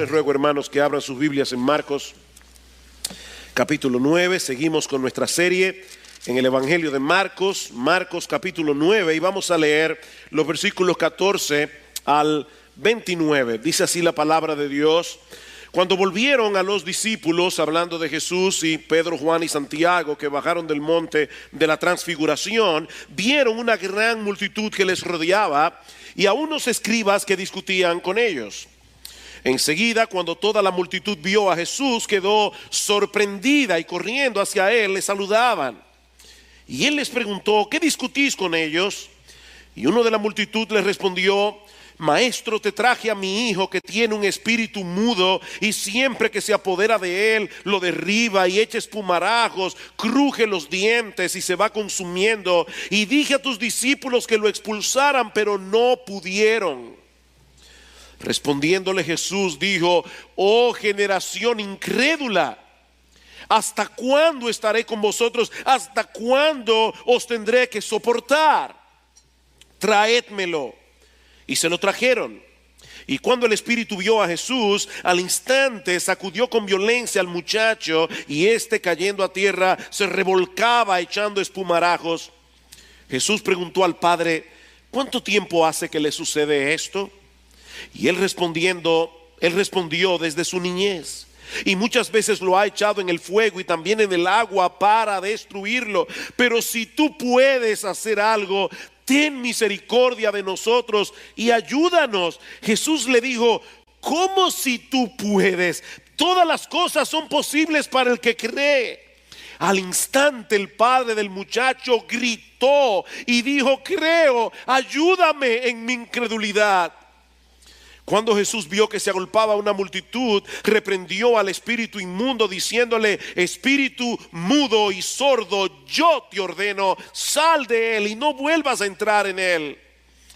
Les ruego, hermanos, que abran sus Biblias en Marcos, capítulo 9. Seguimos con nuestra serie en el Evangelio de Marcos, Marcos capítulo 9, y vamos a leer los versículos 14 al 29. Dice así la palabra de Dios: cuando volvieron a los discípulos, hablando de Jesús y Pedro, Juan y Santiago, que bajaron del monte de la transfiguración, vieron una gran multitud que les rodeaba y a unos escribas que discutían con ellos. Enseguida, cuando toda la multitud vio a Jesús, quedó sorprendida y corriendo hacia él le saludaban. Y él les preguntó: ¿qué discutís con ellos? Y uno de la multitud les respondió: Maestro, te traje a mi hijo que tiene un espíritu mudo y siempre que se apodera de él lo derriba y echa espumarajos, cruje los dientes y se va consumiendo. Y dije a tus discípulos que lo expulsaran, pero no pudieron. Respondiéndole Jesús dijo: oh generación incrédula, ¿hasta cuándo estaré con vosotros? ¿Hasta cuándo os tendré que soportar? Traédmelo. Y se lo trajeron. Y cuando el espíritu vio a Jesús, al instante sacudió con violencia al muchacho, y éste, cayendo a tierra, se revolcaba echando espumarajos. Jesús preguntó al padre: ¿cuánto tiempo hace que le sucede esto? Y él respondió: desde su niñez. Y muchas veces lo ha echado en el fuego y también en el agua para destruirlo. Pero si tú puedes hacer algo, ten misericordia de nosotros y ayúdanos. Jesús le dijo: ¿cómo si tú puedes? Todas las cosas son posibles para el que cree. Al instante el padre del muchacho gritó y dijo: creo, ayúdame en mi incredulidad. Cuando Jesús vio que se agolpaba una multitud, reprendió al espíritu inmundo diciéndole: espíritu mudo y sordo, yo te ordeno, sal de él y no vuelvas a entrar en él.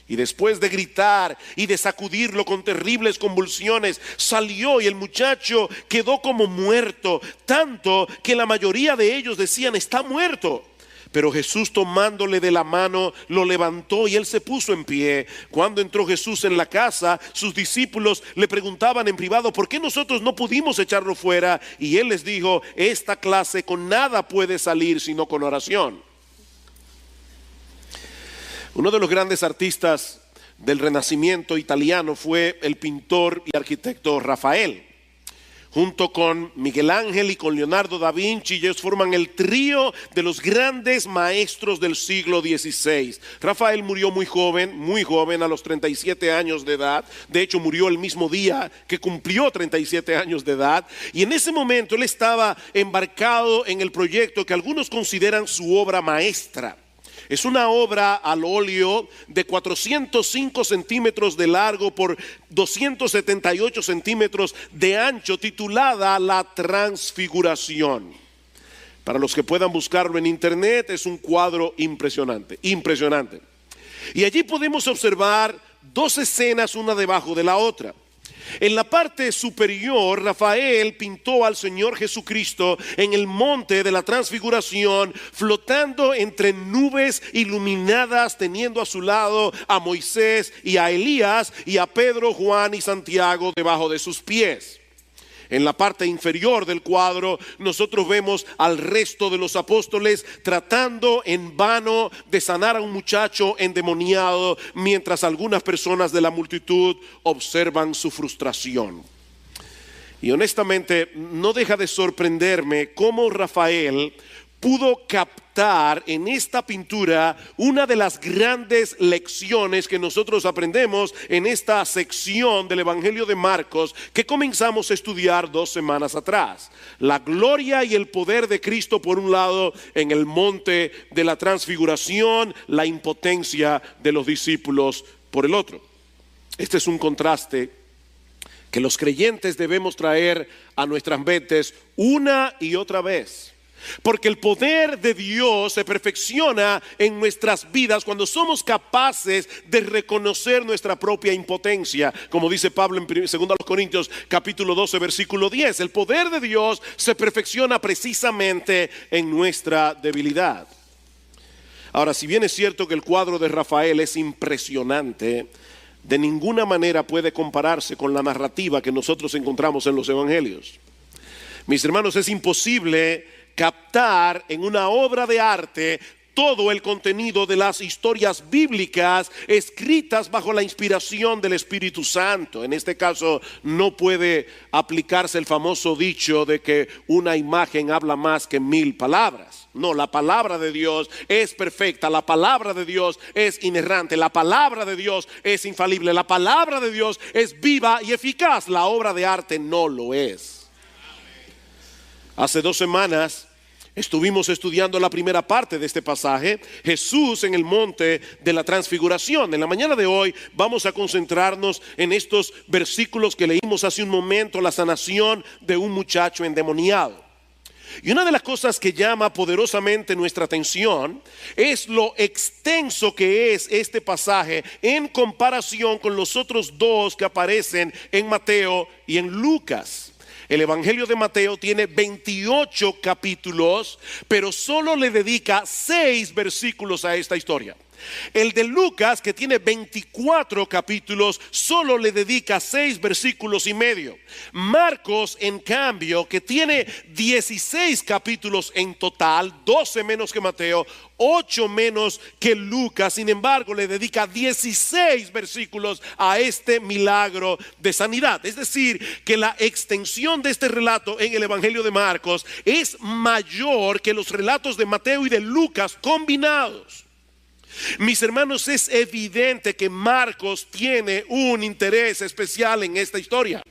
Y después de gritar y de sacudirlo con terribles convulsiones, salió y el muchacho quedó como muerto, tanto que la mayoría de ellos decían: está muerto. Pero Jesús, tomándole de la mano, lo levantó y él se puso en pie. Cuando entró Jesús en la casa, sus discípulos le preguntaban en privado: ¿por qué nosotros no pudimos echarlo fuera? Y él les dijo: esta clase con nada puede salir sino con oración. Uno de los grandes artistas del Renacimiento italiano fue el pintor y arquitecto Rafael. Junto con Miguel Ángel y con Leonardo da Vinci, ellos forman el trío de los grandes maestros del siglo XVI. Rafael murió muy joven, a los 37 años de edad. De hecho, murió el mismo día que cumplió 37 años de edad. Y en ese momento él estaba embarcado en el proyecto que algunos consideran su obra maestra. Es una obra al óleo de 405 centímetros de largo por 278 centímetros de ancho, titulada La Transfiguración. Para los que puedan buscarlo en internet, es un cuadro impresionante. Y allí podemos observar dos escenas, una debajo de la otra. En la parte superior, Rafael pintó al Señor Jesucristo en el monte de la transfiguración, flotando entre nubes iluminadas, teniendo a su lado a Moisés y a Elías, y a Pedro, Juan y Santiago debajo de sus pies. En la parte inferior del cuadro nosotros vemos al resto de los apóstoles tratando en vano de sanar a un muchacho endemoniado, mientras algunas personas de la multitud observan su frustración. Y honestamente no deja de sorprenderme cómo Rafael pudo captar en esta pintura una de las grandes lecciones que nosotros aprendemos en esta sección del Evangelio de Marcos que comenzamos a estudiar 2 semanas atrás. La gloria y el poder de Cristo por un lado en el monte de la transfiguración, la impotencia de los discípulos por el otro. Este es un contraste que los creyentes debemos traer a nuestras mentes una y otra vez. Porque el poder de Dios se perfecciona en nuestras vidas cuando somos capaces de reconocer nuestra propia impotencia. Como dice Pablo en 2 Corintios capítulo 12 versículo 10. El poder de Dios se perfecciona precisamente en nuestra debilidad. Ahora, si bien es cierto que el cuadro de Rafael es impresionante, de ninguna manera puede compararse con la narrativa que nosotros encontramos en los evangelios. Mis hermanos, es imposible captar en una obra de arte todo el contenido de las historias bíblicas escritas bajo la inspiración del Espíritu Santo. En este caso no puede aplicarse el famoso dicho de que una imagen habla más que 1000 palabras. No, la palabra de Dios es perfecta, la palabra de Dios es inerrante, la palabra de Dios es infalible, la palabra de Dios es viva y eficaz. La obra de arte no lo es. Hace 2 semanas estuvimos estudiando la primera parte de este pasaje, Jesús en el monte de la transfiguración. En la mañana de hoy vamos a concentrarnos en estos versículos que leímos hace un momento, la sanación de un muchacho endemoniado. Y una de las cosas que llama poderosamente nuestra atención es lo extenso que es este pasaje en comparación con los otros 2 que aparecen en Mateo y en Lucas. El Evangelio de Mateo tiene 28 capítulos, pero solo le dedica 6 versículos a esta historia. El de Lucas, que tiene 24 capítulos, solo le dedica 6 versículos y medio. Marcos, en cambio, que tiene 16 capítulos en total, 12 menos que Mateo, 8 menos que Lucas, sin embargo le dedica 16 versículos a este milagro de sanidad. Es decir, que la extensión de este relato en el Evangelio de Marcos es mayor que los relatos de Mateo y de Lucas combinados. Mis hermanos, es evidente que Marcos tiene un interés especial en esta historia,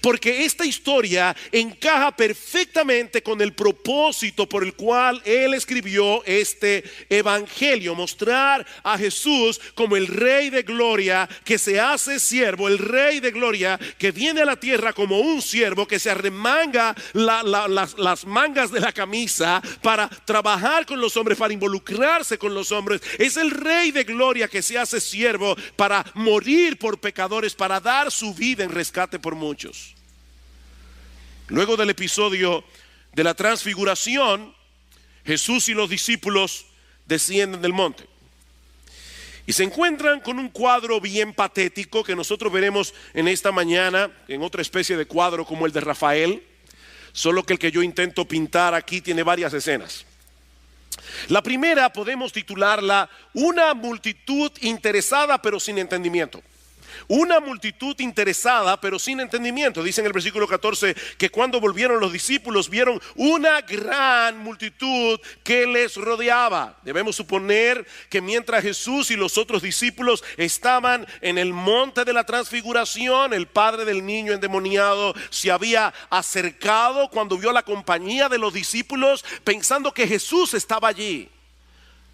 porque esta historia encaja perfectamente con el propósito por el cual él escribió este evangelio: mostrar a Jesús como el Rey de Gloria que se hace siervo, el Rey de Gloria que viene a la tierra como un siervo, que se arremanga las mangas de la camisa para trabajar con los hombres, para involucrarse con los hombres. Es el Rey de Gloria que se hace siervo para morir por pecadores, para dar su vida en rescate por muchos. Luego del episodio de la transfiguración, Jesús y los discípulos descienden del monte y se encuentran con un cuadro bien patético que nosotros veremos en esta mañana, en otra especie de cuadro como el de Rafael, solo que el que yo intento pintar aquí tiene varias escenas. La primera podemos titularla una multitud interesada pero sin entendimiento. Una multitud interesada pero sin entendimiento. Dice en el versículo 14 que cuando volvieron los discípulos vieron una gran multitud que les rodeaba. Debemos suponer que mientras Jesús y los otros discípulos estaban en el monte de la transfiguración, el padre del niño endemoniado se había acercado cuando vio la compañía de los discípulos, pensando que Jesús estaba allí.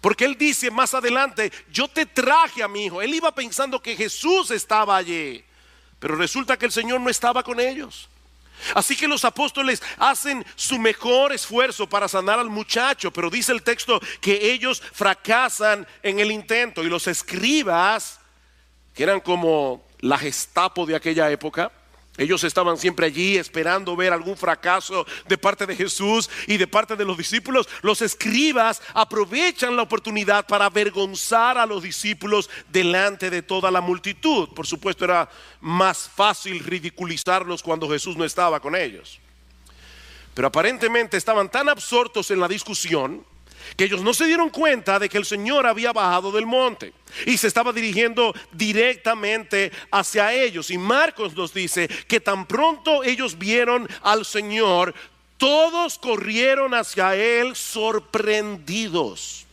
Porque él dice más adelante: yo te traje a mi hijo. Él iba pensando que Jesús estaba allí, pero resulta que el Señor no estaba con ellos. Así que los apóstoles hacen su mejor esfuerzo para sanar al muchacho, pero dice el texto que ellos fracasan en el intento. Y los escribas, que eran como la Gestapo de aquella época, ellos estaban siempre allí esperando ver algún fracaso de parte de Jesús y de parte de los discípulos. Los escribas aprovechan la oportunidad para avergonzar a los discípulos delante de toda la multitud. Por supuesto, era más fácil ridiculizarlos cuando Jesús no estaba con ellos. Pero aparentemente estaban tan absortos en la discusión que ellos no se dieron cuenta de que el Señor había bajado del monte y se estaba dirigiendo directamente hacia ellos. Y Marcos nos dice que tan pronto ellos vieron al Señor, todos corrieron hacia Él sorprendidos.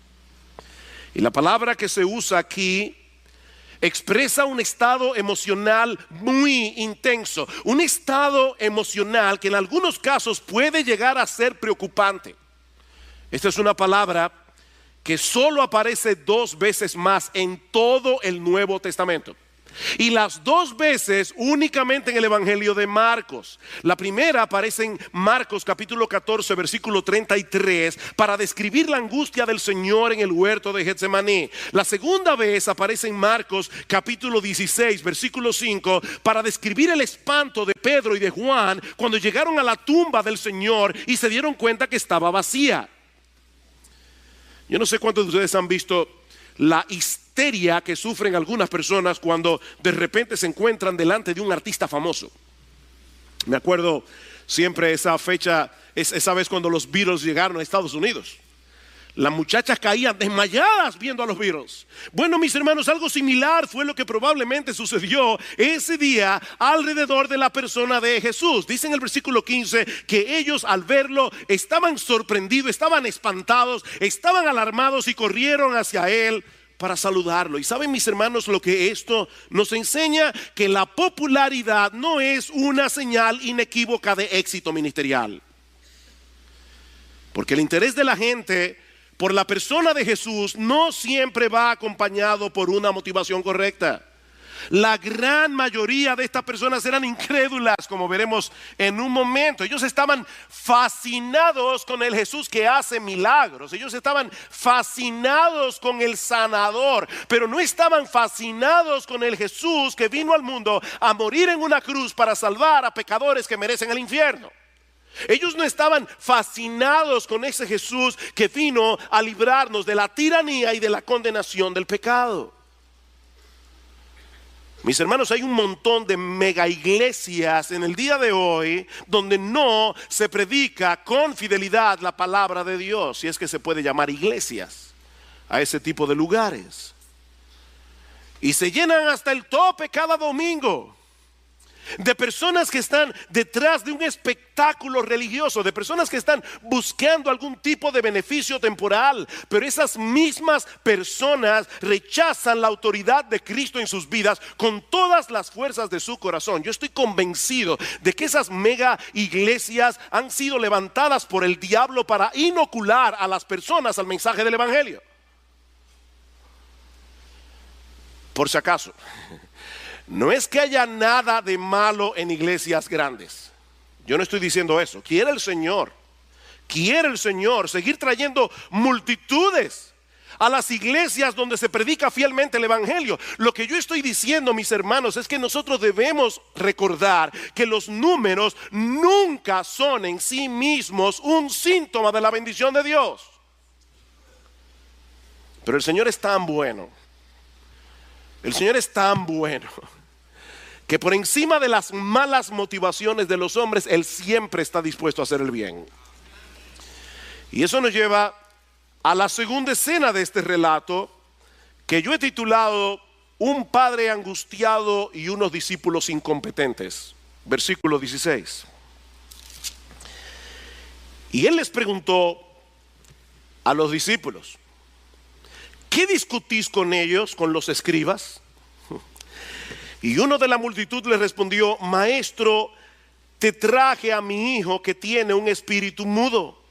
Y la palabra que se usa aquí expresa un estado emocional muy intenso, un estado emocional que en algunos casos puede llegar a ser preocupante. Esta es una palabra que solo aparece 2 veces más en todo el Nuevo Testamento. Y las 2 veces únicamente en el Evangelio de Marcos. La primera aparece en Marcos capítulo 14 versículo 33 para describir la angustia del Señor en el huerto de Getsemaní. La segunda vez aparece en Marcos capítulo 16 versículo 5 para describir el espanto de Pedro y de Juan cuando llegaron a la tumba del Señor y se dieron cuenta que estaba vacía. Yo no sé cuántos de ustedes han visto la historia histeria que sufren algunas personas cuando de repente se encuentran delante de un artista famoso. Me acuerdo siempre esa fecha, esa vez cuando los Beatles llegaron a Estados Unidos. Las muchachas caían desmayadas viendo a los Beatles. Bueno, mis hermanos, algo similar fue lo que probablemente sucedió ese día alrededor de la persona de Jesús. Dice en el versículo 15 que ellos al verlo estaban sorprendidos, estaban espantados, estaban alarmados y corrieron hacia él para saludarlo. Y saben, mis hermanos, lo que esto nos enseña: que la popularidad no es una señal inequívoca de éxito ministerial. Porque el interés de la gente por la persona de Jesús no siempre va acompañado por una motivación correcta. La gran mayoría de estas personas eran incrédulas, como veremos en un momento. Ellos estaban fascinados con el Jesús que hace milagros. Ellos estaban fascinados con el sanador, pero no estaban fascinados con el Jesús que vino al mundo a morir en una cruz para salvar a pecadores que merecen el infierno. Ellos no estaban fascinados con ese Jesús que vino a librarnos de la tiranía y de la condenación del pecado. Mis hermanos, hay un montón de mega iglesias en el día de hoy donde no se predica con fidelidad la palabra de Dios, si es que se puede llamar iglesias a ese tipo de lugares. Y se llenan hasta el tope cada domingo de personas que están detrás de un espectáculo religioso, de personas que están buscando algún tipo de beneficio temporal. Pero esas mismas personas rechazan la autoridad de Cristo en sus vidas con todas las fuerzas de su corazón. Yo estoy convencido de que esas mega iglesias han sido levantadas por el diablo para inocular a las personas al mensaje del evangelio. Por si acaso, no es que haya nada de malo en iglesias grandes. Yo no estoy diciendo eso. Quiere el Señor seguir trayendo multitudes a las iglesias donde se predica fielmente el evangelio. Lo que yo estoy diciendo, mis hermanos, es que nosotros debemos recordar que los números nunca son en sí mismos un síntoma de la bendición de Dios. Pero el Señor es tan bueno. El Señor es tan bueno que por encima de las malas motivaciones de los hombres, Él siempre está dispuesto a hacer el bien. Y eso nos lleva a la segunda escena de este relato, que yo he titulado Un padre angustiado y unos discípulos incompetentes. Versículo 16. Y Él les preguntó a los discípulos: ¿qué discutís con ellos, con los escribas? Y uno de la multitud le respondió: Maestro, te traje a mi hijo que tiene un espíritu mudo,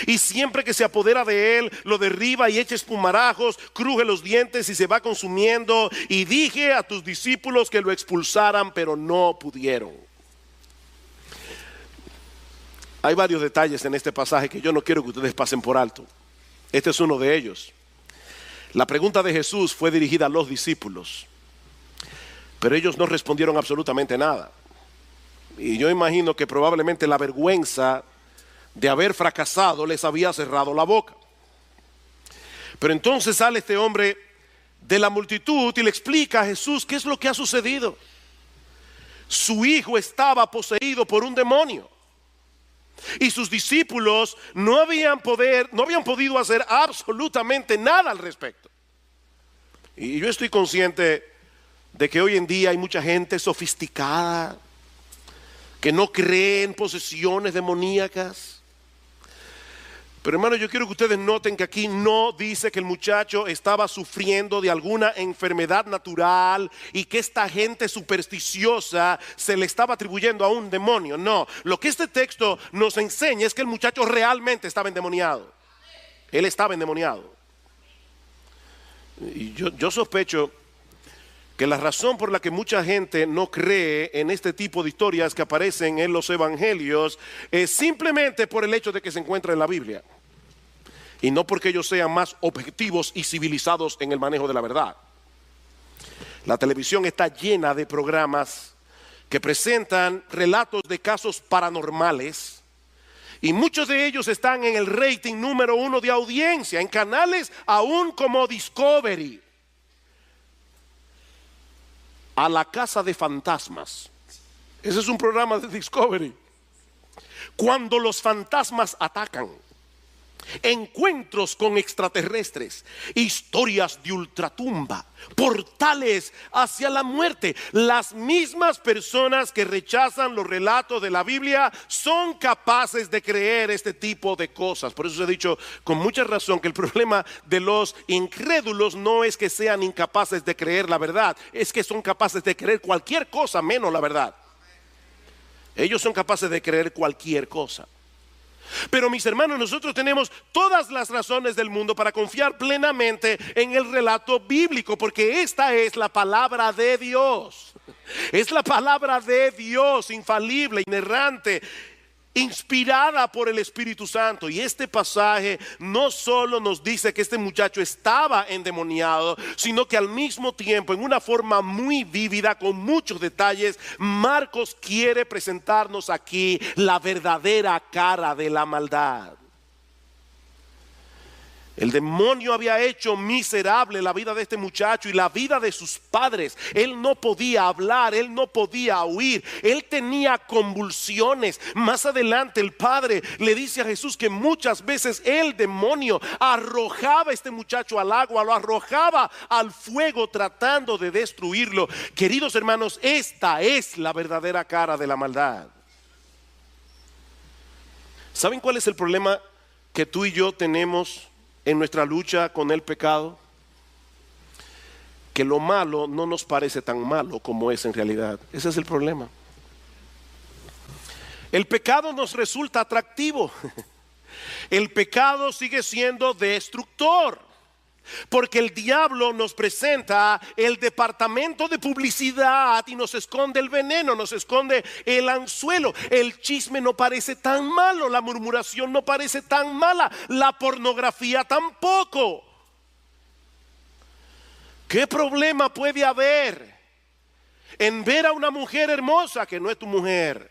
y siempre que se apodera de él, lo derriba y echa espumarajos, cruje los dientes y se va consumiendo. Y dije a tus discípulos que lo expulsaran, pero no pudieron. Hay varios detalles en este pasaje que yo no quiero que ustedes pasen por alto. Este es uno de ellos. La pregunta de Jesús fue dirigida a los discípulos, pero ellos no respondieron absolutamente nada. Y yo imagino que probablemente la vergüenza de haber fracasado les había cerrado la boca. Pero entonces sale este hombre de la multitud y le explica a Jesús qué es lo que ha sucedido. Su hijo estaba poseído por un demonio, y sus discípulos no habían podido hacer absolutamente nada al respecto. Y yo estoy consciente de que hoy en día hay mucha gente sofisticada que no cree en posesiones demoníacas. Pero hermano, yo quiero que ustedes noten que aquí no dice que el muchacho estaba sufriendo de alguna enfermedad natural y que esta gente supersticiosa se le estaba atribuyendo a un demonio. No, lo que este texto nos enseña es que el muchacho realmente estaba endemoniado. Él estaba endemoniado. Y yo sospecho que la razón por la que mucha gente no cree en este tipo de historias que aparecen en los evangelios es simplemente por el hecho de que se encuentra en la Biblia, y no porque ellos sean más objetivos y civilizados en el manejo de la verdad. La televisión está llena de programas que presentan relatos de casos paranormales, y muchos de ellos están en el rating número 1 de audiencia, en canales aún como Discovery. a la casa de fantasmas. Ese es un programa de Discovery. Cuando los fantasmas atacan, encuentros con extraterrestres, historias de ultratumba, portales hacia la muerte. Las mismas personas que rechazan los relatos de la Biblia son capaces de creer este tipo de cosas. Por eso se ha dicho con mucha razón que el problema de los incrédulos no es que sean incapaces de creer la verdad, es que son capaces de creer cualquier cosa menos la verdad. Ellos son capaces de creer cualquier cosa. Pero mis hermanos, nosotros tenemos todas las razones del mundo para confiar plenamente en el relato bíblico, porque esta es la palabra de Dios. Es la palabra de Dios, infalible, inerrante, inspirada por el Espíritu Santo. Y este pasaje no solo nos dice que este muchacho estaba endemoniado, sino que al mismo tiempo, en una forma muy vívida, con muchos detalles, Marcos quiere presentarnos aquí la verdadera cara de la maldad. El demonio había hecho miserable la vida de este muchacho y la vida de sus padres. Él no podía hablar, él no podía huir, él tenía convulsiones. Más adelante el padre le dice a Jesús que muchas veces el demonio arrojaba a este muchacho al agua, lo arrojaba al fuego tratando de destruirlo. Queridos hermanos, esta es la verdadera cara de la maldad. ¿Saben cuál es el problema que tú y yo tenemos en nuestra lucha con el pecado? Que lo malo no nos parece tan malo como es en realidad. Ese es el problema. El pecado nos resulta atractivo. El pecado sigue siendo destructor, porque el diablo nos presenta el departamento de publicidad y nos esconde el veneno, nos esconde el anzuelo. El chisme no parece tan malo, la murmuración no parece tan mala, la pornografía tampoco. ¿Qué problema puede haber en ver a una mujer hermosa que no es tu mujer?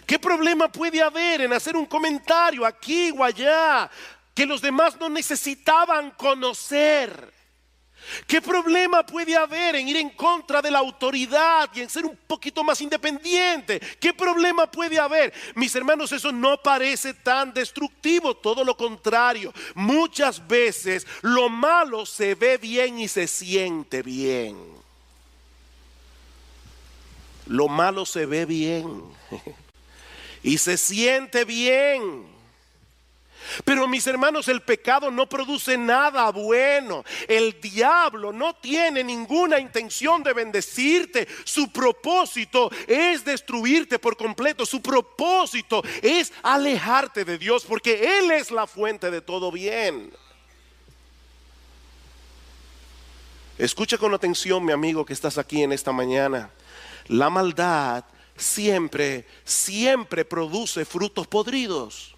¿Qué problema puede haber en hacer un comentario aquí o allá que los demás no necesitaban conocer? ¿Qué problema puede haber en ir en contra de la autoridad y en ser un poquito más independiente? ¿Qué problema puede haber? Mis hermanos, eso no parece tan destructivo, todo lo contrario. Muchas veces lo malo se ve bien y se siente bien. Lo malo se ve bien y se siente bien. Pero mis hermanos, el pecado no produce nada bueno. El diablo no tiene ninguna intención de bendecirte. Su propósito es destruirte por completo. Su propósito es alejarte de Dios, porque Él es la fuente de todo bien. Escucha con atención, mi amigo que estás aquí en esta mañana. La maldad siempre produce frutos podridos.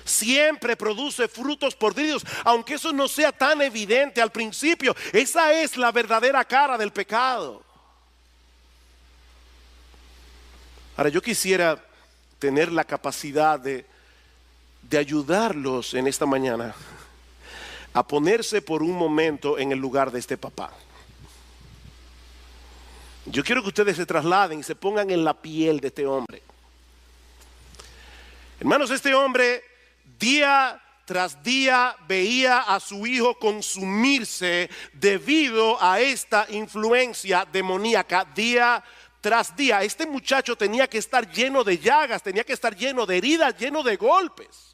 Siempre produce frutos podridos, aunque eso no sea tan evidente al principio. Esa es la verdadera cara del pecado. Ahora, yo quisiera tener la capacidad de ayudarlos en esta mañana a ponerse por un momento en el lugar de este papá. Yo quiero que ustedes se trasladen y se pongan en la piel de este hombre. Hermanos, este hombre día tras día veía a su hijo consumirse debido a esta influencia demoníaca. Día tras día este muchacho tenía que estar lleno de llagas, tenía que estar lleno de heridas, lleno de golpes.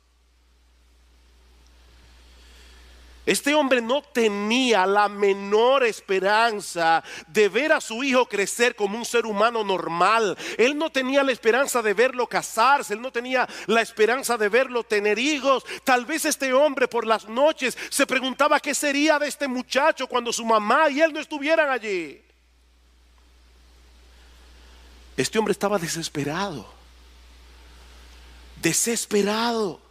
Este hombre no tenía la menor esperanza de ver a su hijo crecer como un ser humano normal. Él no tenía la esperanza de verlo casarse, él no tenía la esperanza de verlo tener hijos. Tal vez este hombre por las noches se preguntaba qué sería de este muchacho cuando su mamá y él no estuvieran allí. Este hombre estaba desesperado. Desesperado.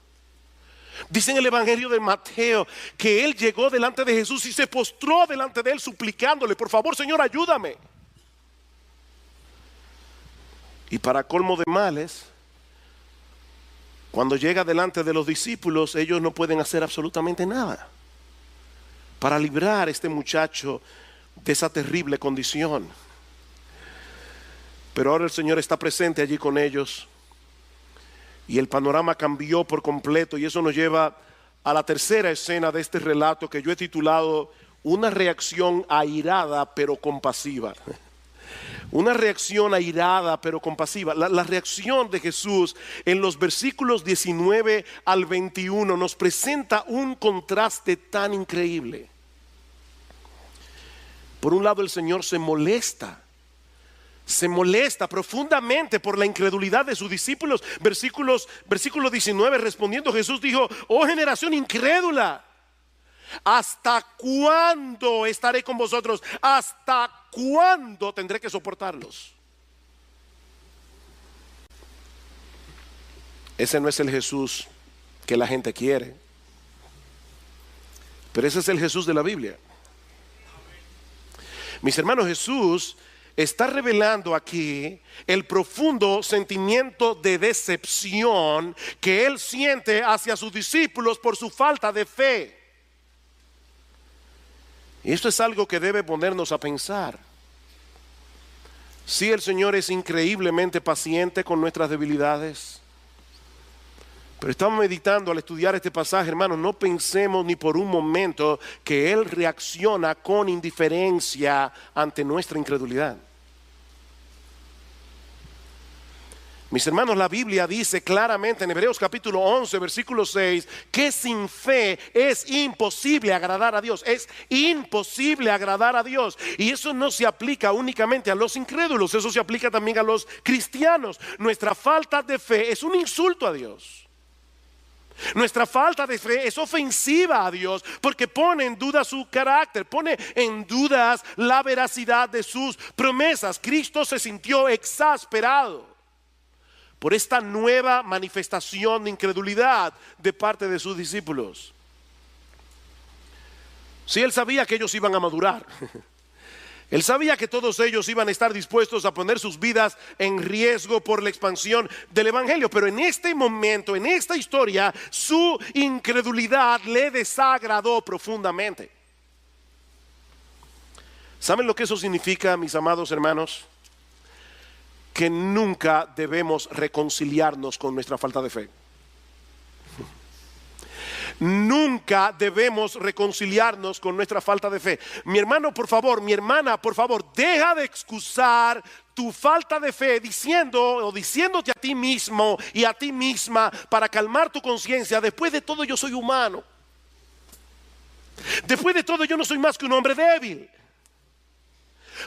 Dice en el Evangelio de Mateo que él llegó delante de Jesús y se postró delante de él suplicándole: por favor, Señor, ayúdame. Y para colmo de males, cuando llega delante de los discípulos, ellos no pueden hacer absolutamente nada para librar a este muchacho de esa terrible condición. Pero ahora el Señor está presente allí con ellos y el panorama cambió por completo, y eso nos lleva a la tercera escena de este relato que yo he titulado una reacción airada pero compasiva. Una reacción airada pero compasiva. La reacción de Jesús en los versículos 19 al 21 nos presenta un contraste tan increíble. Por un lado, el Señor se molesta profundamente por la incredulidad de sus discípulos. Versículo 19, respondiendo Jesús dijo: oh generación incrédula, ¿hasta cuándo estaré con vosotros? ¿Hasta cuándo tendré que soportarlos? Ese no es el Jesús que la gente quiere, pero ese es el Jesús de la Biblia. Mis hermanos, Jesús está revelando aquí el profundo sentimiento de decepción que Él siente hacia sus discípulos por su falta de fe. Y esto es algo que debe ponernos a pensar. Sí, el Señor es increíblemente paciente con nuestras debilidades, pero estamos meditando al estudiar este pasaje, hermanos, no pensemos ni por un momento que Él reacciona con indiferencia ante nuestra incredulidad. Mis hermanos, la Biblia dice claramente en Hebreos capítulo 11, versículo 6, que sin fe es imposible agradar a Dios. Es imposible agradar a Dios. Y eso no se aplica únicamente a los incrédulos, eso se aplica también a los cristianos. Nuestra falta de fe es un insulto a Dios. Nuestra falta de fe es ofensiva a Dios porque pone en duda su carácter, pone en dudas la veracidad de sus promesas. Cristo se sintió exasperado por esta nueva manifestación de incredulidad de parte de sus discípulos. Sí, Él sabía que ellos iban a madurar. Él sabía que todos ellos iban a estar dispuestos a poner sus vidas en riesgo por la expansión del Evangelio. Pero en este momento, en esta historia, su incredulidad le desagradó profundamente. ¿Saben lo que eso significa, mis amados hermanos? Que nunca debemos reconciliarnos con nuestra falta de fe. Nunca debemos reconciliarnos con nuestra falta de fe. Mi hermano, por favor, mi hermana, por favor, deja de excusar tu falta de fe diciéndote a ti mismo y a ti misma para calmar tu conciencia. Después de todo, yo soy humano. Después de todo, yo no soy más que un hombre débil.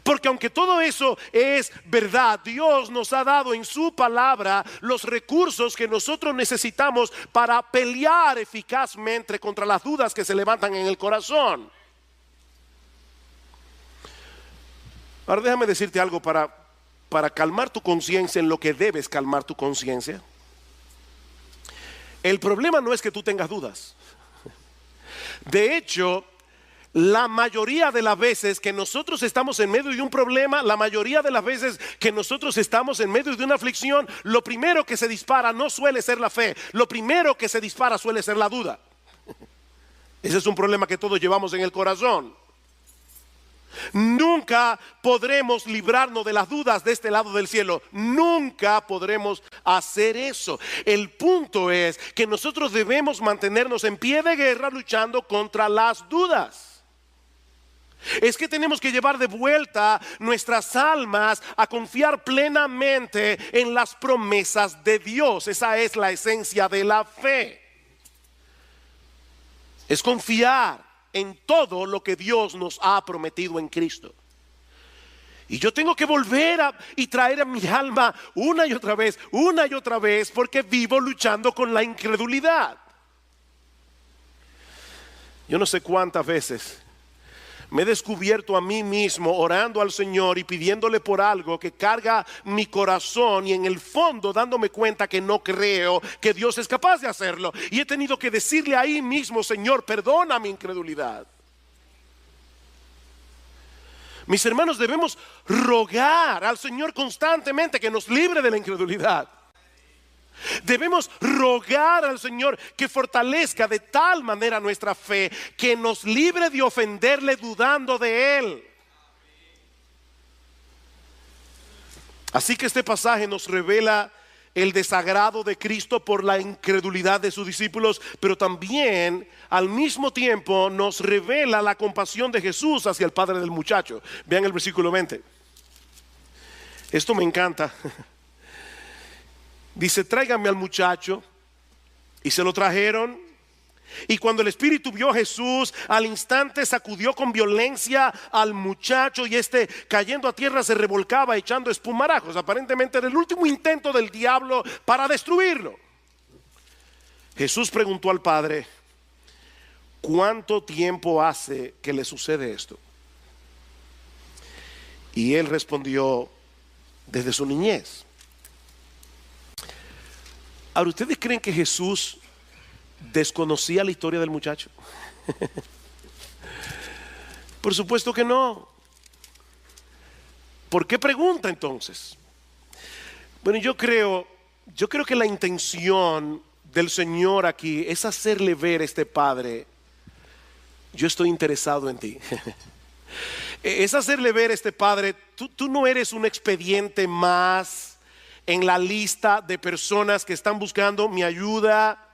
Porque aunque todo eso es verdad, Dios nos ha dado en su palabra los recursos que nosotros necesitamos para pelear eficazmente contra las dudas que se levantan en el corazón. Ahora déjame decirte algo para calmar tu conciencia en lo que debes calmar tu conciencia. El problema no es que tú tengas dudas. De hecho, la mayoría de las veces que nosotros estamos en medio de un problema, la mayoría de las veces que nosotros estamos en medio de una aflicción, lo primero que se dispara no suele ser la fe, lo primero que se dispara suele ser la duda. Ese es un problema que todos llevamos en el corazón. Nunca podremos librarnos de las dudas de este lado del cielo. Nunca podremos hacer eso. El punto es que nosotros debemos mantenernos en pie de guerra luchando contra las dudas. Es que tenemos que llevar de vuelta nuestras almas a confiar plenamente en las promesas de Dios. Esa es la esencia de la fe. Es confiar en todo lo que Dios nos ha prometido en Cristo. Y yo tengo que volver y traer a mi alma una y otra vez, porque vivo luchando con la incredulidad. Yo no sé cuántas veces me he descubierto a mí mismo orando al Señor y pidiéndole por algo que carga mi corazón, y en el fondo dándome cuenta que no creo que Dios es capaz de hacerlo. Y he tenido que decirle ahí mismo: Señor, perdona mi incredulidad. Mis hermanos, debemos rogar al Señor constantemente que nos libre de la incredulidad. Debemos rogar al Señor que fortalezca de tal manera nuestra fe que nos libre de ofenderle dudando de Él. Así que este pasaje nos revela el desagrado de Cristo por la incredulidad de sus discípulos, pero también al mismo tiempo nos revela la compasión de Jesús hacia el padre del muchacho. Vean el versículo 20. Esto me encanta. Dice: tráiganme al muchacho. Y se lo trajeron. Y cuando el espíritu vio a Jesús, al instante sacudió con violencia al muchacho, y este, cayendo a tierra, se revolcaba echando espumarajos. Aparentemente era el último intento del diablo para destruirlo. Jesús preguntó al padre: ¿cuánto tiempo hace que le sucede esto? Y él respondió: desde su niñez. Ahora, ¿ustedes creen que Jesús desconocía la historia del muchacho? Por supuesto que no. ¿Por qué pregunta entonces? Bueno, yo creo que la intención del Señor aquí es hacerle ver a este padre: yo estoy interesado en ti. Es hacerle ver a este padre: tú no eres un expediente más en la lista de personas que están buscando mi ayuda.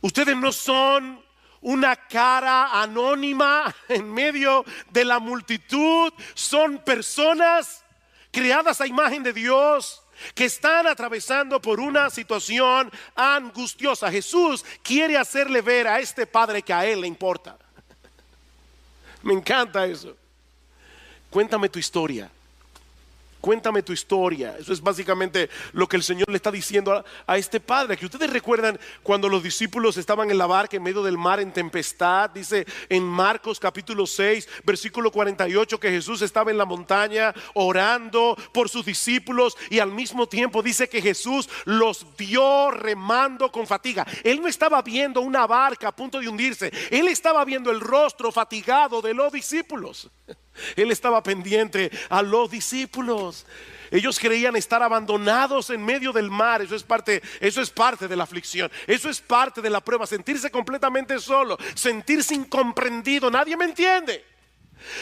Ustedes no son una cara anónima en medio de la multitud. Son personas creadas a imagen de Dios, que están atravesando por una situación angustiosa. Jesús quiere hacerle ver a este padre que a él le importa. Me encanta eso. Cuéntame tu historia. Cuéntame tu historia. Eso es básicamente lo que el Señor le está diciendo a este padre. Que ustedes recuerdan cuando los discípulos estaban en la barca en medio del mar en tempestad. Dice en Marcos capítulo 6 versículo 48 que Jesús estaba en la montaña orando por sus discípulos, y al mismo tiempo dice que Jesús los vio remando con fatiga. Él no estaba viendo una barca a punto de hundirse. Él estaba viendo el rostro fatigado de los discípulos. Él estaba pendiente a los discípulos. Ellos creían estar abandonados en medio del mar. Eso es parte de la aflicción. Eso es parte de la prueba. Sentirse completamente solo, sentirse incomprendido. Nadie me entiende.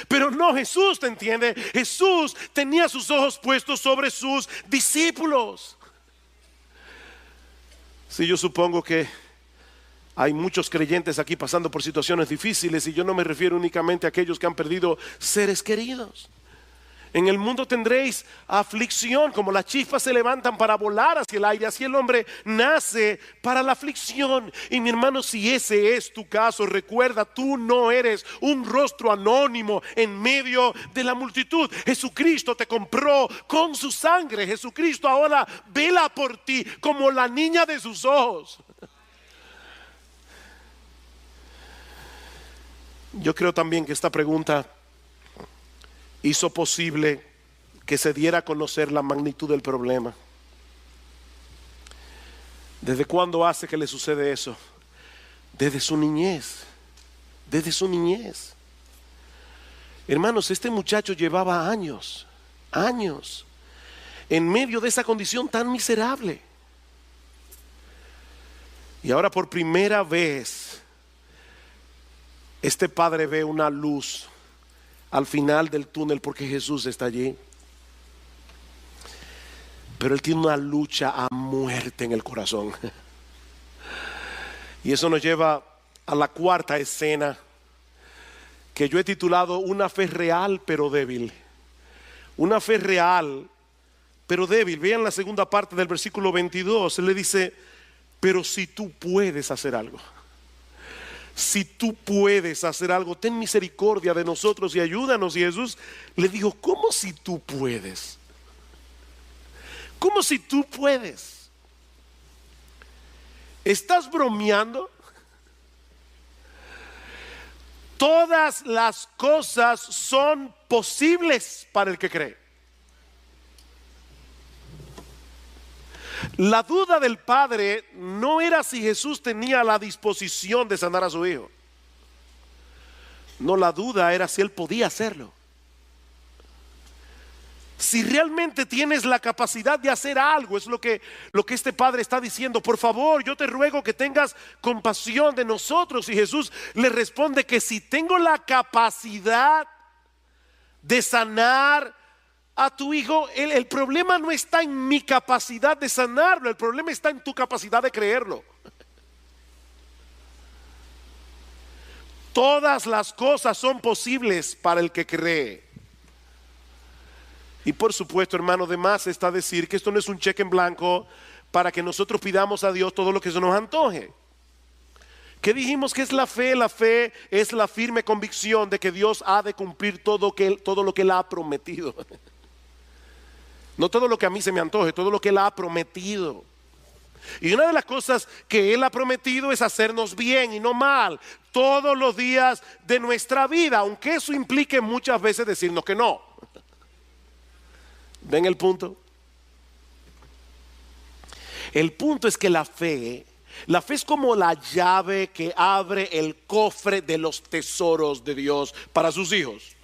Pero no, Jesús te entiende. Jesús tenía sus ojos puestos sobre sus discípulos. Sí, yo supongo que hay muchos creyentes aquí pasando por situaciones difíciles, y yo no me refiero únicamente a aquellos que han perdido seres queridos. En el mundo tendréis aflicción, como las chispas se levantan para volar hacia el aire, así el hombre nace para la aflicción. Y mi hermano, si ese es tu caso, recuerda, tú no eres un rostro anónimo en medio de la multitud. Jesucristo te compró con su sangre. Jesucristo ahora vela por ti como la niña de sus ojos. Yo creo también que esta pregunta hizo posible que se diera a conocer la magnitud del problema. ¿Desde cuándo hace que le sucede eso? Desde su niñez. Desde su niñez. Hermanos, este muchacho llevaba años en medio de esa condición tan miserable. Y ahora por primera vez este padre ve una luz al final del túnel, porque Jesús está allí. Pero él tiene una lucha a muerte en el corazón. Y eso nos lleva a la cuarta escena, que yo he titulado Una fe real pero débil. Una fe real pero débil. Vean la segunda parte del versículo 22. Él le dice: pero si tú puedes hacer algo, si tú puedes hacer algo, ten misericordia de nosotros y ayúdanos. Y Jesús le dijo: ¿cómo si tú puedes? ¿Cómo si tú puedes? ¿Estás bromeando? Todas las cosas son posibles para el que cree. La duda del padre no era si Jesús tenía la disposición de sanar a su hijo. No, la duda era si él podía hacerlo. Si realmente tienes la capacidad de hacer algo, es lo que este padre está diciendo. Por favor, yo te ruego que tengas compasión de nosotros. Y Jesús le responde que si tengo la capacidad de sanar a tu hijo, el problema no está en mi capacidad de sanarlo, el problema está en tu capacidad de creerlo. Todas las cosas son posibles para el que cree. Y por supuesto, hermano, de más está decir que esto no es un cheque en blanco para que nosotros pidamos a Dios todo lo que se nos antoje. ¿Qué dijimos que es la fe? La fe es la firme convicción de que Dios ha de cumplir todo lo que Él ha prometido. No todo lo que a mí se me antoje, todo lo que Él ha prometido. Y una de las cosas que Él ha prometido es hacernos bien y no mal todos los días de nuestra vida, aunque eso implique muchas veces decirnos que no. ¿Ven el punto? El punto es que la fe es como la llave que abre el cofre de los tesoros de Dios para sus hijos.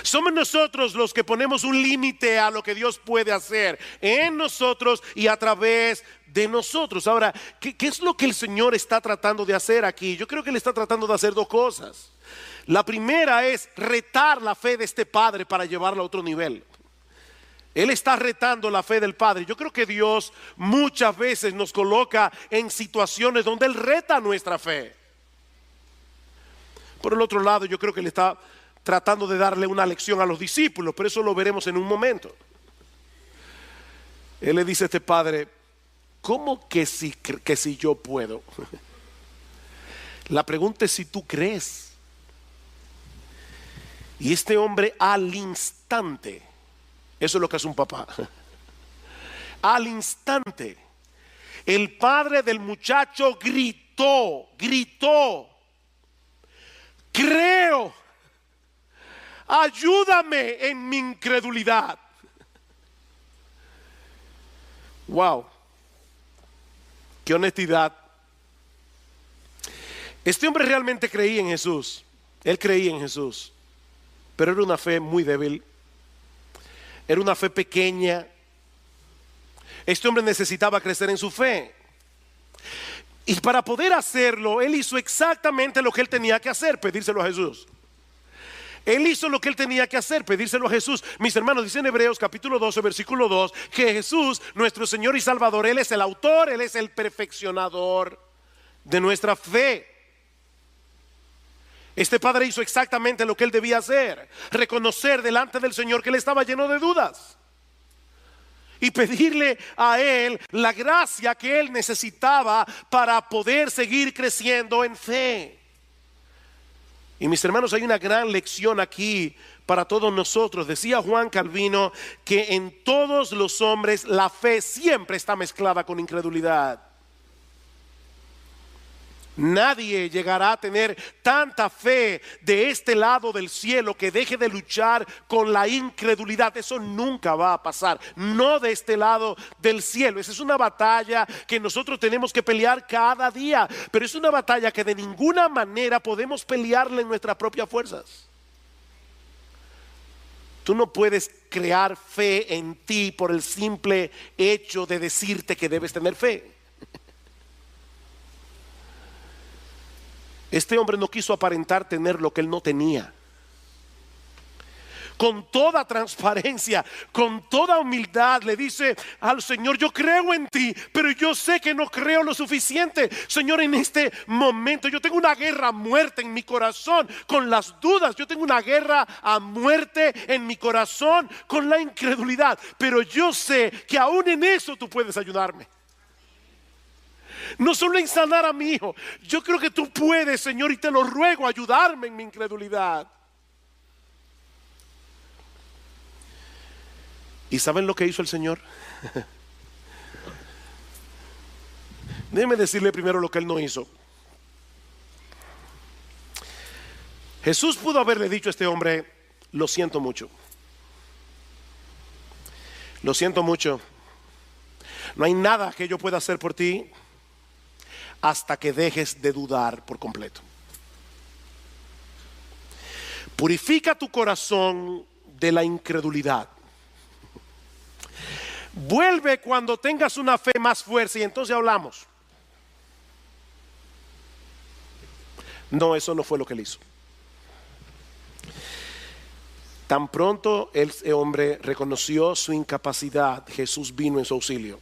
Somos nosotros los que ponemos un límite a lo que Dios puede hacer en nosotros y a través de nosotros. Ahora, ¿qué es lo que el Señor está tratando de hacer aquí? Yo creo que Él está tratando de hacer dos cosas. La primera es retar la fe de este padre para llevarla a otro nivel. Él está retando la fe del Padre. Yo creo que Dios muchas veces nos coloca en situaciones donde Él reta nuestra fe. Por el otro lado, yo creo que Él está tratando de darle una lección a los discípulos, pero eso lo veremos en un momento. Él le dice a este padre: ¿cómo que si yo puedo? La pregunta es si tú crees. Y este hombre al instante, eso es lo que hace un papá, al instante, el padre del muchacho gritó: creo, ayúdame en mi incredulidad. Wow, qué honestidad. Este hombre realmente creía en Jesús. Él creía en Jesús, pero era una fe muy débil. Era una fe pequeña. Este hombre necesitaba crecer en su fe. Y para poder hacerlo, él hizo exactamente lo que él tenía que hacer: pedírselo a Jesús. Él hizo lo que él tenía que hacer: pedírselo a Jesús. Mis hermanos, dice en Hebreos capítulo 12, versículo 2, que Jesús, nuestro Señor y Salvador, Él es el autor, Él es el perfeccionador de nuestra fe. Este padre hizo exactamente lo que él debía hacer: reconocer delante del Señor que él estaba lleno de dudas y pedirle a Él la gracia que él necesitaba para poder seguir creciendo en fe. Y mis hermanos, hay una gran lección aquí para todos nosotros. Decía Juan Calvino que en todos los hombres la fe siempre está mezclada con incredulidad. Nadie llegará a tener tanta fe de este lado del cielo que deje de luchar con la incredulidad. Eso nunca va a pasar, no de este lado del cielo. Esa es una batalla que nosotros tenemos que pelear cada día, pero es una batalla que de ninguna manera podemos pelearla en nuestras propias fuerzas. Tú no puedes crear fe en ti por el simple hecho de decirte que debes tener fe. Este hombre no quiso aparentar tener lo que él no tenía. Con toda transparencia, con toda humildad, le dice al Señor: yo creo en ti, pero yo sé que no creo lo suficiente. Señor, en este momento yo tengo una guerra a muerte en mi corazón con las dudas. Yo tengo una guerra a muerte en mi corazón con la incredulidad, pero yo sé que aún en eso tú puedes ayudarme. No solo en sanar a mi hijo, yo creo que tú puedes, Señor, y te lo ruego, ayudarme en mi incredulidad. ¿Y saben lo que hizo el Señor? Déjeme decirle primero lo que él no hizo. Jesús pudo haberle dicho a este hombre: lo siento mucho. Lo siento mucho. No hay nada que yo pueda hacer por ti hasta que dejes de dudar por completo. Purifica tu corazón de la incredulidad. Vuelve cuando tengas una fe más fuerte y entonces hablamos. No, eso no fue lo que él hizo. Tan pronto ese hombre reconoció su incapacidad, Jesús vino en su auxilio.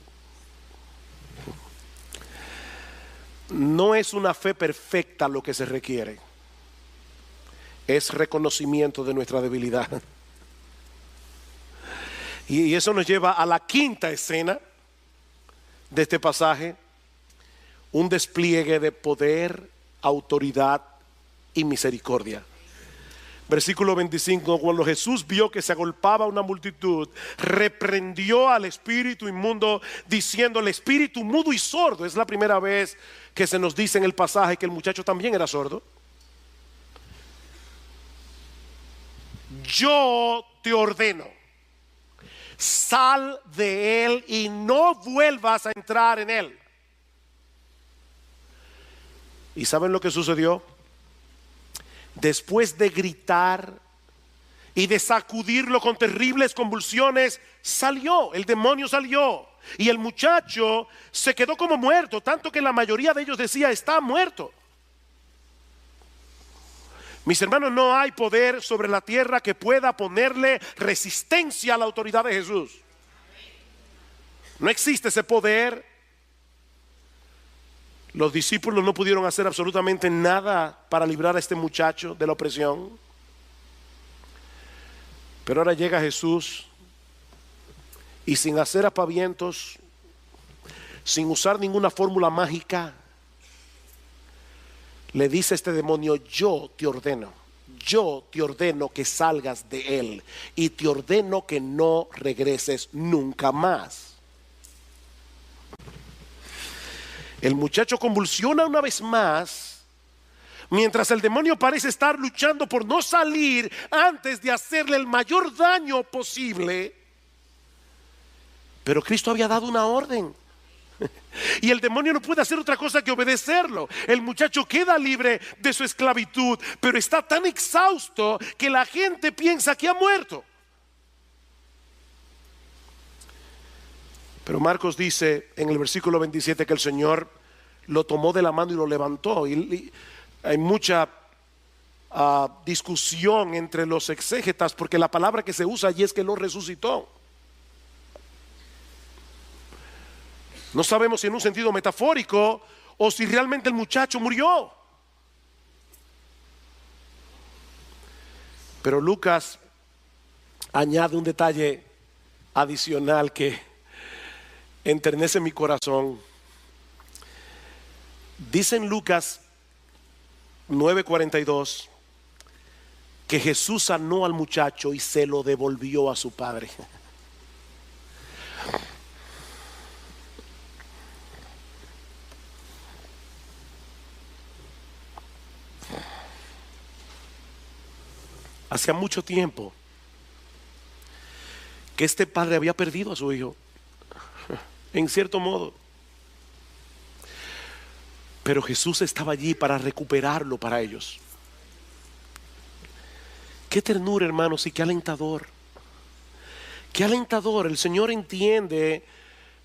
No es una fe perfecta lo que se requiere, es reconocimiento de nuestra debilidad. Y eso nos lleva a la quinta escena de este pasaje, un despliegue de poder, autoridad y misericordia. Versículo 25, cuando Jesús vio que se agolpaba una multitud, reprendió al espíritu inmundo, diciendo: el espíritu mudo y sordo. Es la primera vez que se nos dice en el pasaje que el muchacho también era sordo. Yo te ordeno, sal de él y no vuelvas a entrar en él. ¿Y saben lo que sucedió? Después de gritar y de sacudirlo con terribles convulsiones, salió, el demonio salió. Y el muchacho se quedó como muerto, tanto que la mayoría de ellos decía: está muerto. Mis hermanos, no hay poder sobre la tierra que pueda ponerle resistencia a la autoridad de Jesús. No existe ese poder. Los discípulos no pudieron hacer absolutamente nada para librar a este muchacho de la opresión. Pero ahora llega Jesús y, sin hacer aspavientos, sin usar ninguna fórmula mágica, le dice a este demonio: yo te ordeno que salgas de él y te ordeno que no regreses nunca más. El muchacho convulsiona una vez más, mientras el demonio parece estar luchando por no salir antes de hacerle el mayor daño posible. Pero Cristo había dado una orden y el demonio no puede hacer otra cosa que obedecerlo. El muchacho queda libre de su esclavitud, pero está tan exhausto que la gente piensa que ha muerto. Pero Marcos dice en el versículo 27 que el Señor lo tomó de la mano y lo levantó. Y hay mucha discusión entre los exégetas, porque la palabra que se usa allí es que lo resucitó. No sabemos si en un sentido metafórico o si realmente el muchacho murió. Pero Lucas añade un detalle adicional que enternece mi corazón. Dice en Lucas 9:42 que Jesús sanó al muchacho y se lo devolvió a su padre. Hacía mucho tiempo que este padre había perdido a su hijo, en cierto modo. Pero Jesús estaba allí para recuperarlo para ellos. Qué ternura, hermanos, y qué alentador. Qué alentador. El Señor entiende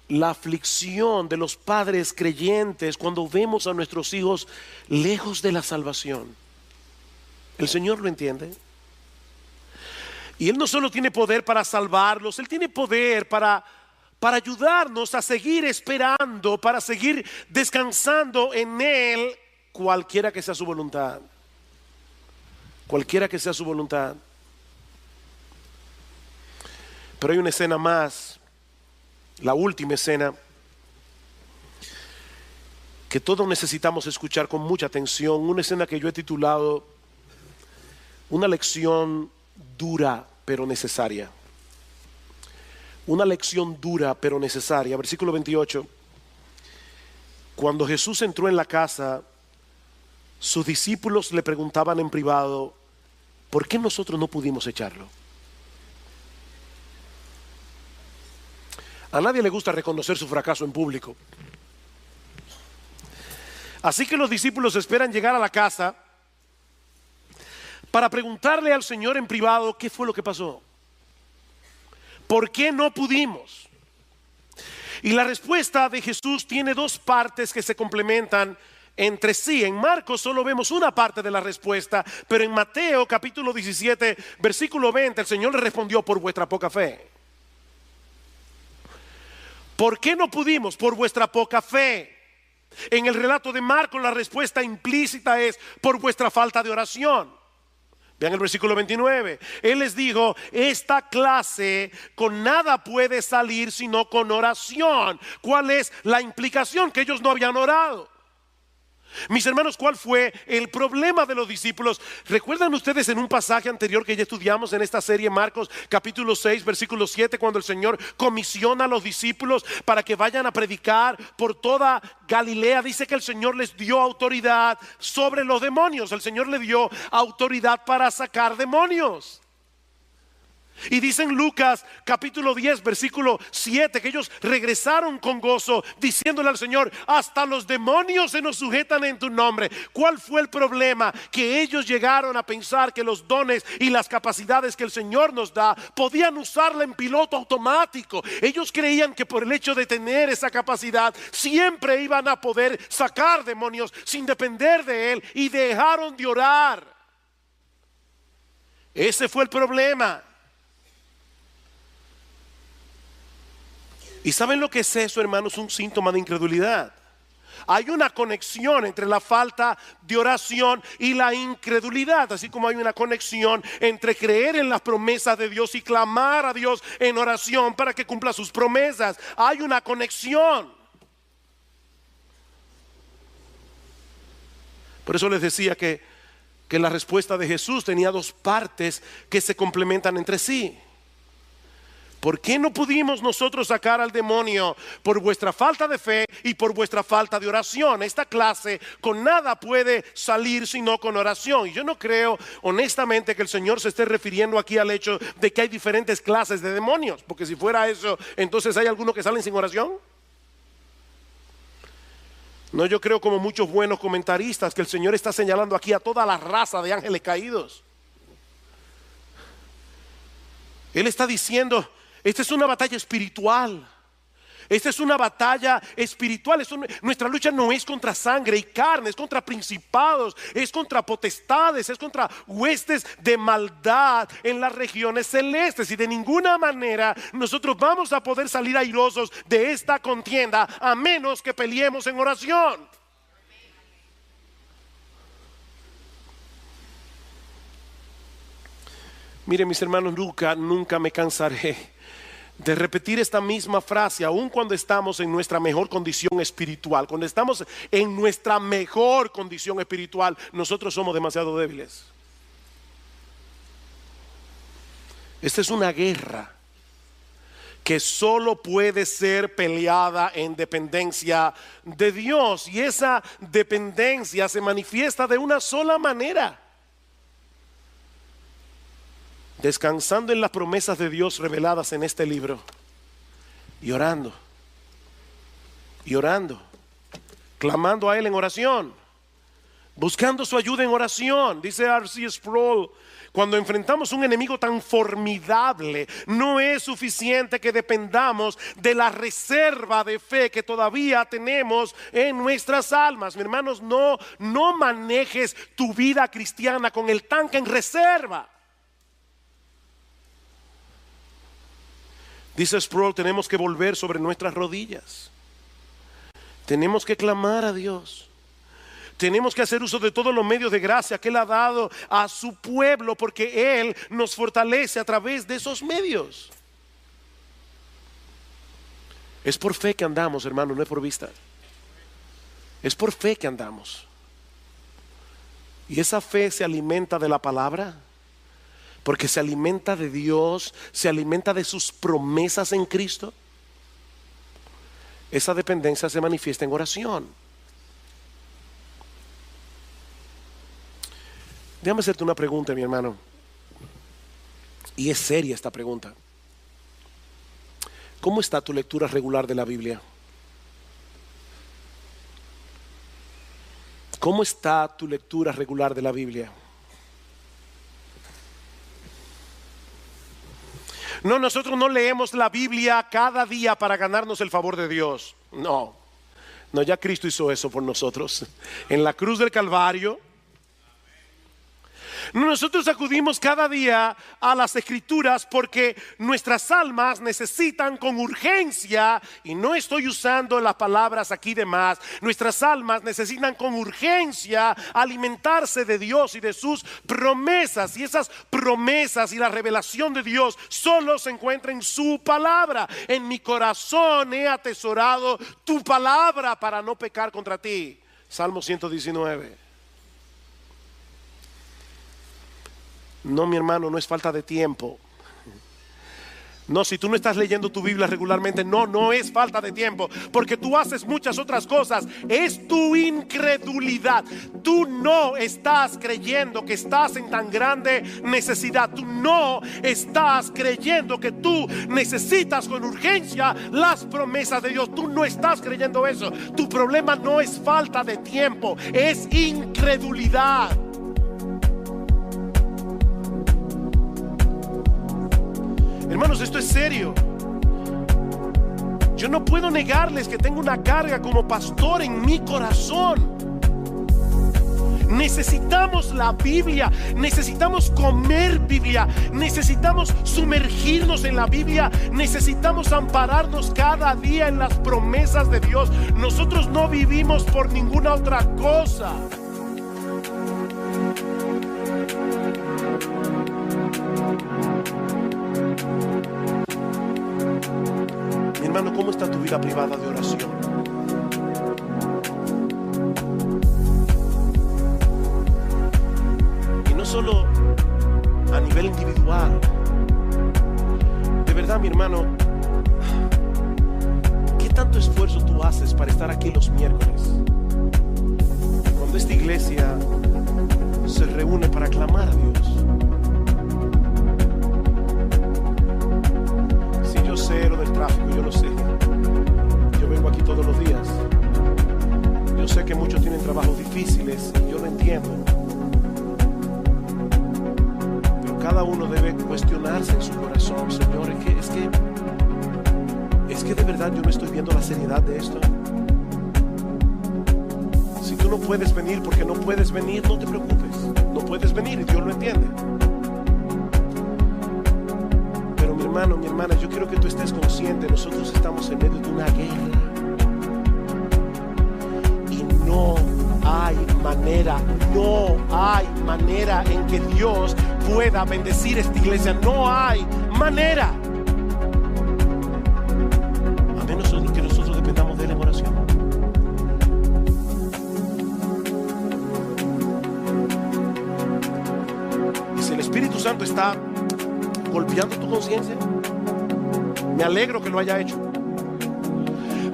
la aflicción de los padres creyentes cuando vemos a nuestros hijos lejos de la salvación. El Señor lo entiende. Y Él no solo tiene poder para salvarlos, Él tiene poder para ayudarnos a seguir esperando, para seguir descansando en Él, cualquiera que sea su voluntad. Cualquiera que sea su voluntad. Pero hay una escena más, la última escena, que todos necesitamos escuchar con mucha atención. Una escena que yo he titulado una lección dura pero necesaria. Una lección dura pero necesaria. Versículo 28. Cuando Jesús entró en la casa, sus discípulos le preguntaban en privado: ¿por qué nosotros no pudimos echarlo? A nadie le gusta reconocer su fracaso en público. Así que los discípulos esperan llegar a la casa para preguntarle al Señor en privado qué fue lo que pasó. ¿Por qué no pudimos? Y la respuesta de Jesús tiene dos partes que se complementan entre sí. En Marcos solo vemos una parte de la respuesta, pero en Mateo capítulo 17, versículo 20, el Señor le respondió: por vuestra poca fe. ¿Por qué no pudimos? Por vuestra poca fe. En el relato de Marcos la respuesta implícita es: por vuestra falta de oración. Vean el versículo 29. Él les dijo: esta clase con nada puede salir sino con oración. ¿Cuál es la implicación? Que ellos no habían orado. Mis hermanos, ¿cuál fue el problema de los discípulos? ¿Recuerdan ustedes en un pasaje anterior que ya estudiamos en esta serie, Marcos capítulo 6, versículo 7, cuando el Señor comisiona a los discípulos para que vayan a predicar por toda Galilea? Dice que el Señor les dio autoridad sobre los demonios. El Señor le dio autoridad para sacar demonios. Y dice en Lucas capítulo 10 versículo 7 que ellos regresaron con gozo diciéndole al Señor: hasta los demonios se nos sujetan en tu nombre. ¿Cuál fue el problema? Que ellos llegaron a pensar que los dones y las capacidades que el Señor nos da podían usarla en piloto automático. Ellos creían que por el hecho de tener esa capacidad siempre iban a poder sacar demonios sin depender de Él, y dejaron de orar. Ese fue el problema. ¿Y saben lo que es eso, hermanos? Un síntoma de incredulidad. Hay una conexión entre la falta de oración y la incredulidad, así como hay una conexión entre creer en las promesas de Dios y clamar a Dios en oración para que cumpla sus promesas. Hay una conexión. Por eso les decía que la respuesta de Jesús tenía dos partes que se complementan entre sí. ¿Por qué no pudimos nosotros sacar al demonio? Por vuestra falta de fe y por vuestra falta de oración. Esta clase con nada puede salir sino con oración. Y yo no creo honestamente que el Señor se esté refiriendo aquí al hecho de que hay diferentes clases de demonios, porque si fuera eso, entonces ¿hay algunos que salen sin oración? No, yo creo, como muchos buenos comentaristas, que el Señor está señalando aquí a toda la raza de ángeles caídos. Él está diciendo: esta es una batalla espiritual. Esta es una batalla espiritual. Nuestra lucha no es contra sangre y carne, es contra principados, es contra potestades, es contra huestes de maldad en las regiones celestes. Y de ninguna manera nosotros vamos a poder salir airosos de esta contienda a menos que peleemos en oración. Miren, mis hermanos, nunca me cansaré de repetir esta misma frase, aun cuando estamos en nuestra mejor condición espiritual. Cuando estamos en nuestra mejor condición espiritual, nosotros somos demasiado débiles. Esta es una guerra que solo puede ser peleada en dependencia de Dios, y esa dependencia se manifiesta de una sola manera: descansando en las promesas de Dios reveladas en este libro y orando, clamando a Él en oración, buscando su ayuda en oración. Dice R.C. Sproul: cuando enfrentamos un enemigo tan formidable, no es suficiente que dependamos de la reserva de fe que todavía tenemos en nuestras almas. Mis hermanos, no manejes tu vida cristiana con el tanque en reserva. Dice Sproul: tenemos que volver sobre nuestras rodillas. Tenemos que clamar a Dios. Tenemos que hacer uso de todos los medios de gracia que Él ha dado a su pueblo, porque Él nos fortalece a través de esos medios. Es por fe que andamos, hermano, no es por vista. Es por fe que andamos. Y esa fe se alimenta de la palabra, porque se alimenta de Dios, se alimenta de sus promesas en Cristo. Esa dependencia se manifiesta en oración. Déjame hacerte una pregunta, mi hermano, y es seria esta pregunta. ¿Cómo está tu lectura regular de la Biblia? ¿Cómo está tu lectura regular de la Biblia? No, nosotros no leemos la Biblia cada día para ganarnos el favor de Dios. No, No, ya Cristo hizo eso por nosotros. En la cruz del Calvario. Nosotros acudimos cada día a las Escrituras porque nuestras almas necesitan con urgencia, y no estoy usando las palabras aquí de más, nuestras almas necesitan con urgencia alimentarse de Dios y de sus promesas. Y esas promesas y la revelación de Dios solo se encuentra en su palabra. En mi corazón he atesorado tu palabra para no pecar contra ti. Salmo 119. No, mi hermano, no es falta de tiempo. No, si tú no estás leyendo tu Biblia regularmente, no es falta de tiempo, porque tú haces muchas otras cosas. Es tu incredulidad. Tú no estás creyendo que estás en tan grande necesidad. Tú no estás creyendo que tú necesitas con urgencia las promesas de Dios. Tú no estás creyendo eso. Tu problema no es falta de tiempo, es incredulidad. Hermanos, esto es serio. Yo no puedo negarles que tengo una carga como pastor en mi corazón. Necesitamos la Biblia, necesitamos comer Biblia, necesitamos sumergirnos en la Biblia, necesitamos ampararnos cada día en las promesas de Dios. Nosotros no vivimos por ninguna otra cosa. Mi hermano, ¿cómo está tu vida privada de oración? Y no solo a nivel individual. De verdad, mi hermano, ¿qué tanto esfuerzo tú haces para estar aquí los miércoles? Cuando esta iglesia se reúne para clamar a Dios. Yo sé lo del tráfico, yo lo sé. Yo vengo aquí todos los días. Yo sé que muchos tienen trabajos difíciles y yo lo entiendo. Pero cada uno debe cuestionarse en su corazón: Señor, es que de verdad yo no estoy viendo la seriedad de esto. Si tú no puedes venir porque no puedes venir, no te preocupes. No puedes venir y Dios lo entiende. Mi hermano, mi hermana, yo quiero que tú estés consciente. Nosotros estamos en medio de una guerra y no hay manera en que Dios pueda bendecir esta iglesia. No hay manera, a menos que nosotros dependamos de Él en oración. Y si el Espíritu Santo está golpeando tu conciencia, me alegro que lo haya hecho.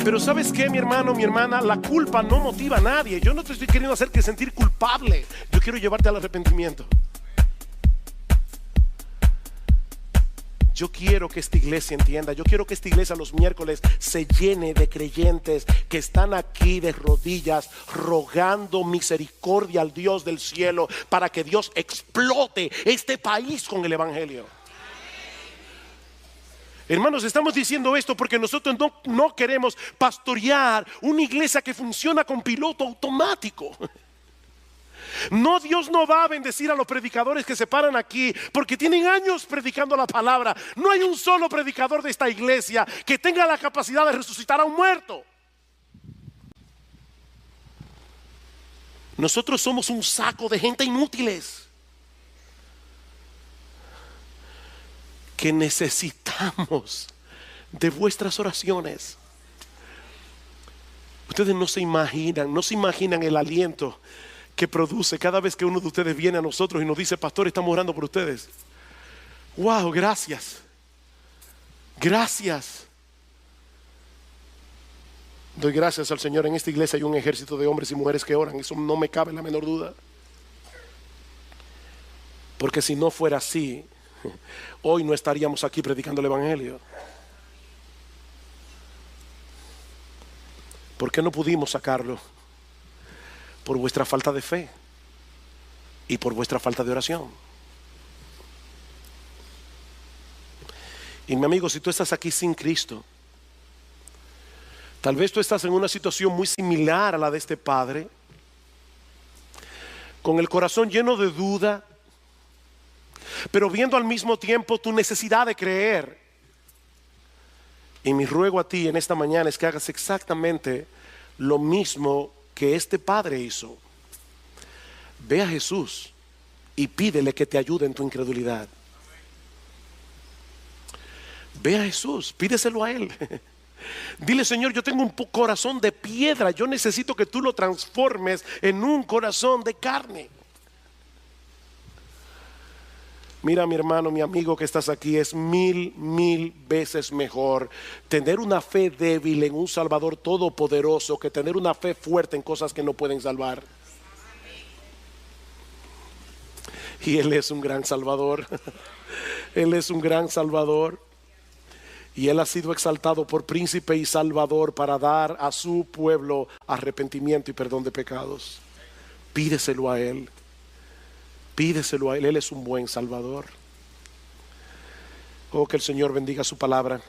Pero ¿sabes qué, mi hermano, mi hermana? La culpa no motiva a nadie. Yo no te estoy queriendo hacerte sentir culpable. Yo quiero llevarte al arrepentimiento. Yo quiero que esta iglesia entienda. Yo quiero que esta iglesia los miércoles se llene de creyentes que están aquí de rodillas rogando misericordia al Dios del cielo para que Dios explote este país con el evangelio. Hermanos, estamos diciendo esto porque nosotros no queremos pastorear una iglesia que funciona con piloto automático. No, Dios no va a bendecir a los predicadores que se paran aquí porque tienen años predicando la palabra. No hay un solo predicador de esta iglesia que tenga la capacidad de resucitar a un muerto. Nosotros somos un saco de gente inútiles que necesitamos de vuestras oraciones. Ustedes no se imaginan el aliento que produce cada vez que uno de ustedes viene a nosotros y nos dice: pastor, estamos orando por ustedes. Wow, gracias. Gracias. Doy gracias al Señor. En esta iglesia hay un ejército de hombres y mujeres que oran. Eso no me cabe la menor duda. Porque si no fuera así, hoy no estaríamos aquí predicando el evangelio. ¿Por qué no pudimos sacarlo? Por vuestra falta de fe y por vuestra falta de oración. Y mi amigo, si tú estás aquí sin Cristo, Tal vez tú estás en una situación muy similar a la de este padre, con el corazón lleno de duda, pero viendo al mismo tiempo tu necesidad de creer. Y mi ruego a ti en esta mañana es que hagas exactamente lo mismo que este padre hizo. Ve a Jesús y pídele que te ayude en tu incredulidad. Ve a Jesús, pídeselo a Él. Dile: Señor, yo tengo un corazón de piedra, yo necesito que tú lo transformes en un corazón de carne. Mira, mi hermano, mi amigo que estás aquí, es mil veces mejor tener una fe débil en un Salvador todopoderoso que tener una fe fuerte en cosas que no pueden salvar. Y Él es un gran Salvador. Él es un gran Salvador. Y Él ha sido exaltado por príncipe y salvador para dar a su pueblo arrepentimiento y perdón de pecados. Pídeselo a Él. Pídeselo a Él. Él es un buen Salvador. Oh, que el Señor bendiga su palabra.